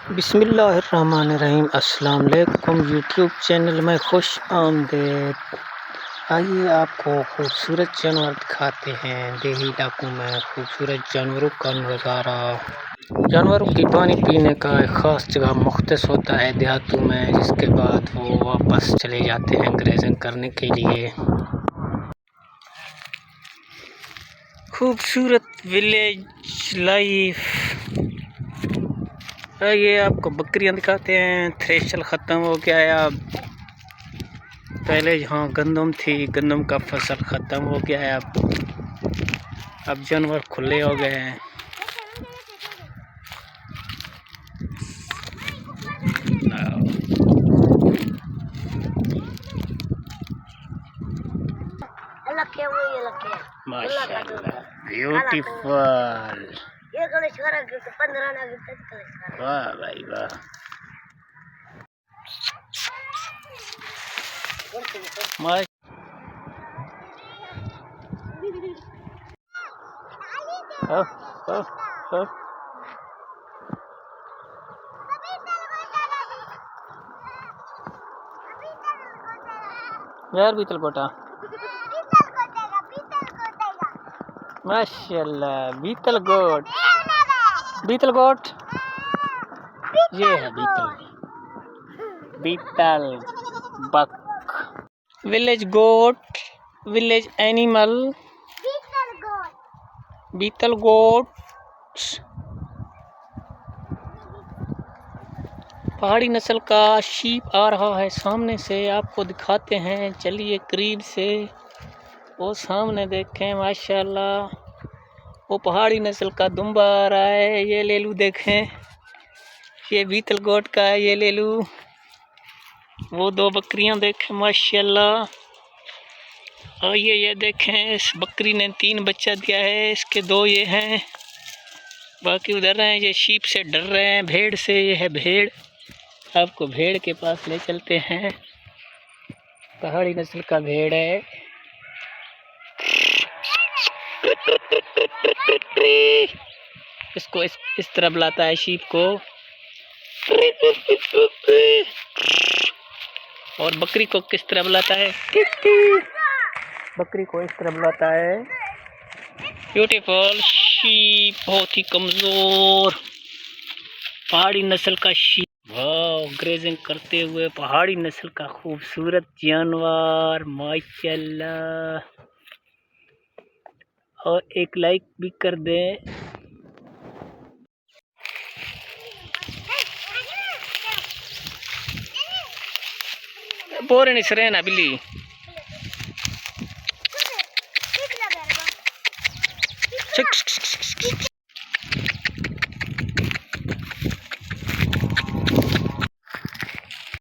बिस्मिल्लाहिर्रहमानिर्रहीम। अस्सलाम वालेकुम यूट्यूब चैनल में खुश आमदीद। आइए आपको खूबसूरत जानवर दिखाते हैं। देही इलाकों में खूबसूरत जानवरों का नज़ारा। जानवरों की पानी पीने का एक ख़ास जगह मुख्तस होता है देहातों में, जिसके बाद वो वापस चले जाते हैं ग्रेजिंग करने के लिए। खूबसूरत विलेज लाइफ। ये आपको बकरियां दिखाते हैं। थ्रेशर ख़त्म हो गया है। अब पहले यहाँ गंदम थी, गंदम का फसल ख़त्म हो गया है। अब जानवर खुले हो गए हैं। माशाल्लाह, ब्यूटीफुल। वाह भाई वाह। यार बीतल कोटा माशाल्लाह, बीतल गोट, बीतल गोट। ये है बीतल बक। विलेज गोट, विलेज एनिमल, बीतल गोट। पहाड़ी नस्ल का शीप आ रहा है सामने से, आपको दिखाते हैं। चलिए करीब से। वो सामने देखें, माशाल्लाह, वो पहाड़ी नस्ल का दुम्बा आ रहा है। ये ले लूँ, देखें, ये बीतल गोट का है। ये ले लूँ। वो दो बकरियां देखें, माशाल्लाह। और ये देखें, इस बकरी ने 3 बच्चा दिया है। इसके 2 ये हैं, बाकी उधर हैं। ये शीप से डर रहे हैं, भेड़ से। ये है भेड़। आपको भेड़ के पास ले चलते हैं। पहाड़ी नस्ल का भेड़ है। इसको इस तरह बुलाता है शीप को। और बकरी को किस तरह बुलाता है? बकरी को इस तरह बुलाता है। ब्यूटीफुल शीप, बहुत ही कमजोर पहाड़ी नस्ल का शीप। वाह, ग्रेजिंग करते हुए पहाड़ी नस्ल का खूबसूरत जानवर, माशाल्लाह। और एक लाइक भी कर दें। बोरे नहीं सरे ना बिल्ली।